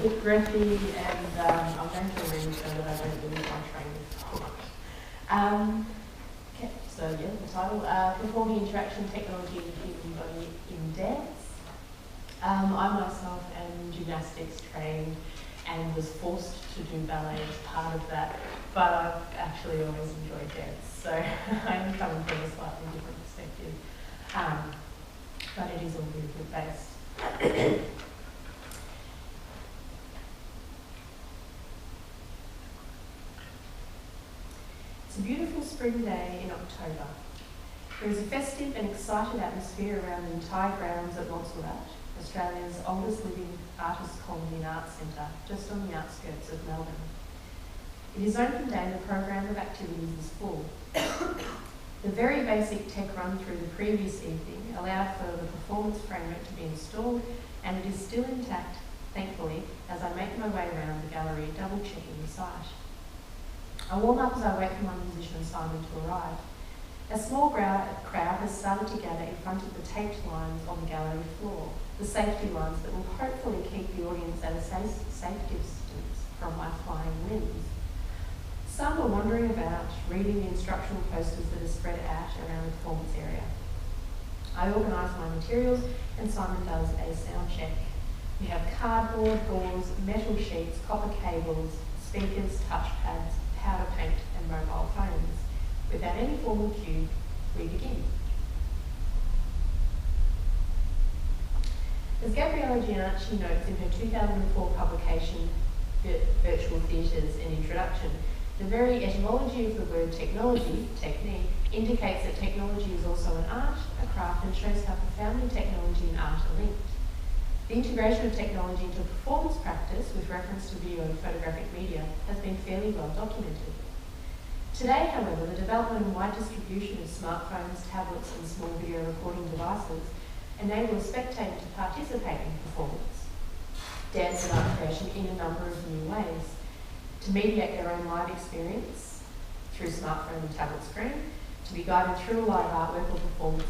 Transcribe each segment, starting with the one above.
bit breathy, and I'm going to arrange so that I don't lose my train of thought. Okay, so yeah, the title, Performing Interaction Technology in the Human Body in Dance. I myself am gymnastics trained and was forced to do ballet as part of that, but I've actually always enjoyed dance, so I'm coming from a slightly different perspective, but it is all movement based. It's a beautiful spring day in October. There is a festive and excited atmosphere around the entire grounds at Montserrat, Australia's oldest living artist colony and arts centre, just on the outskirts of Melbourne. It is open day and the program of activities is full. The very basic tech run through the previous evening allowed for the performance framework to be installed, and it is still intact, thankfully, as I make my way around the gallery, double-checking the site. I warm up as I wait for my musician Simon to arrive. A small crowd has started to gather in front of the taped lines on the gallery floor, the safety lines that will hopefully keep the audience at a safe distance from my flying limbs. Some are wandering about, reading the instructional posters that are spread out around the performance area. I organise my materials and Simon does a sound check. We have cardboard, gauze, metal sheets, copper cables, speakers, touchpads, powder paint and mobile phones. Without any formal cue, we begin. As Gabriella Giannacci notes in her 2004 publication, Virtual Theatres, An Introduction, the very etymology of the word technology, technique, indicates that technology is also an art, a craft, and shows how profoundly technology and art are linked. The integration of technology into performance practice with reference to video and photographic media has been fairly well documented. Today, however, the development and wide distribution of smartphones, tablets and small video recording devices enable a spectator to participate in performance, dance and art creation in a number of new ways, to mediate their own live experience through smartphone and tablet screen, to be guided through a live artwork or performance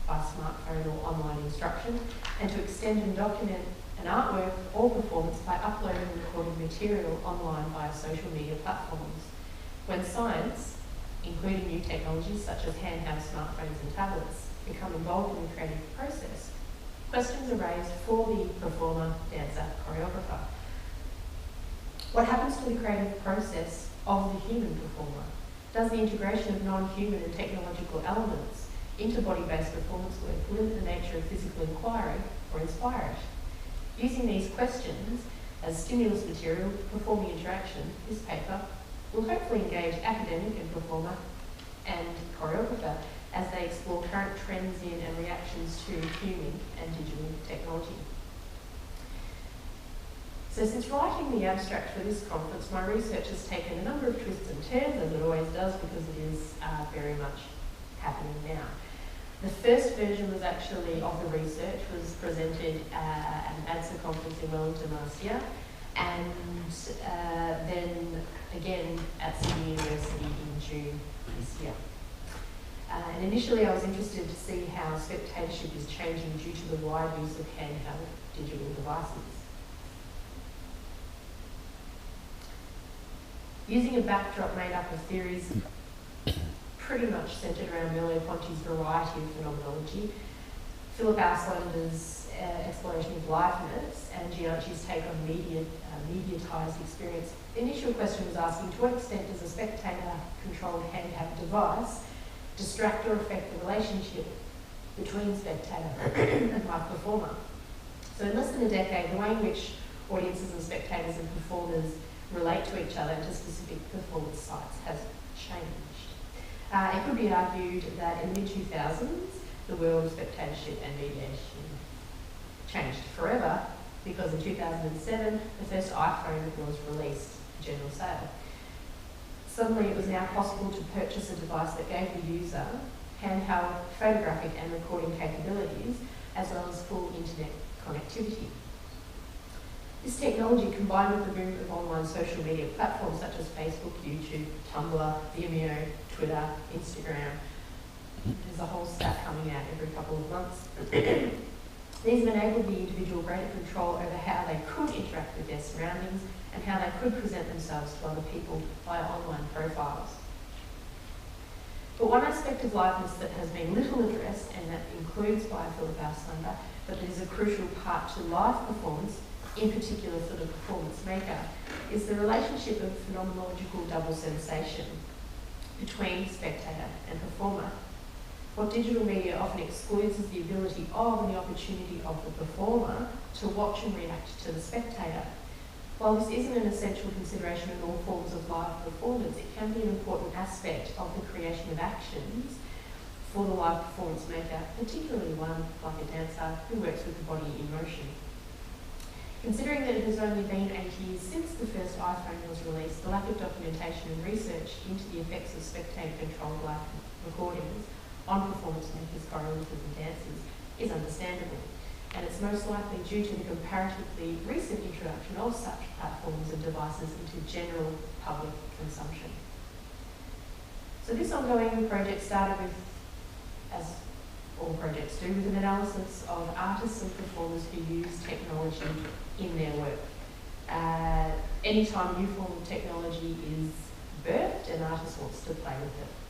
by smartphone or online instruction, and to extend and document an artwork or performance by uploading and recording material online via social media platforms. When science, including new technologies such as handheld smartphones and tablets, become involved in the creative process, questions are raised for the performer, dancer, choreographer. What happens to the creative process of the human performer? Does the integration of non-human and technological elements into body-based performance work limit the nature of physical inquiry or inspire it? Using these questions as stimulus material, performing interaction, this paper will hopefully engage academic and performer and choreographer as they explore current trends in and reactions to human and digital technology. So since writing the abstract for this conference, my research has taken a number of twists and turns, as it always does, because it is very much happening now. The first version was actually of the research was presented at an ANSA conference in Wellington last year, and then again at Sydney University in June this year. And initially I was interested to see how spectatorship is changing due to the wide use of handheld digital devices. Using a backdrop made up of theories pretty much centred around Merleau-Ponty's variety of phenomenology, Philip Auslander's exploration of liveness, and Giannacci's take on mediatised experience, the initial question was asking, to what extent does a spectator-controlled handheld device distract or affect the relationship between spectator and live performer? So in less than a decade, the way in which audiences and spectators and performers relate to each other and to specific performance sites has changed. It could be argued that in the mid-2000s, the world of spectatorship and mediation changed forever, because in 2007, the first iPhone was released for general sale. Suddenly it was now possible to purchase a device that gave the user handheld photographic and recording capabilities, as well as full internet connectivity. This technology, combined with the boom of online social media platforms such as Facebook, YouTube, Tumblr, Vimeo, Twitter, Instagram, there's a whole stack coming out every couple of months, These have enabled the individual greater control over how they could interact with their surroundings and how they could present themselves to other people via online profiles. But one aspect of liveness that has been little addressed, and that includes biofilter Ausländer, but that is a crucial part to live performance, in particular for the performance maker, is the relationship of phenomenological double sensation between spectator and performer. What digital media often excludes is the ability of and the opportunity of the performer to watch and react to the spectator. While this isn't an essential consideration in all forms of live performance, it can be an important aspect of the creation of actions for the live performance maker, particularly one like a dancer who works with the body in motion. Considering that it has only been 8 years since the first iPhone was released, the lack of documentation and research into the effects of spectator-controlled live recordings on performance makers, choreographers and dancers is understandable. And it's most likely due to the comparatively recent introduction of such platforms and devices into general public consumption. So this ongoing project started with, as all projects do, with an analysis of artists and performers who use technology in their work. Anytime a new form of technology is birthed, an artist wants to play with it.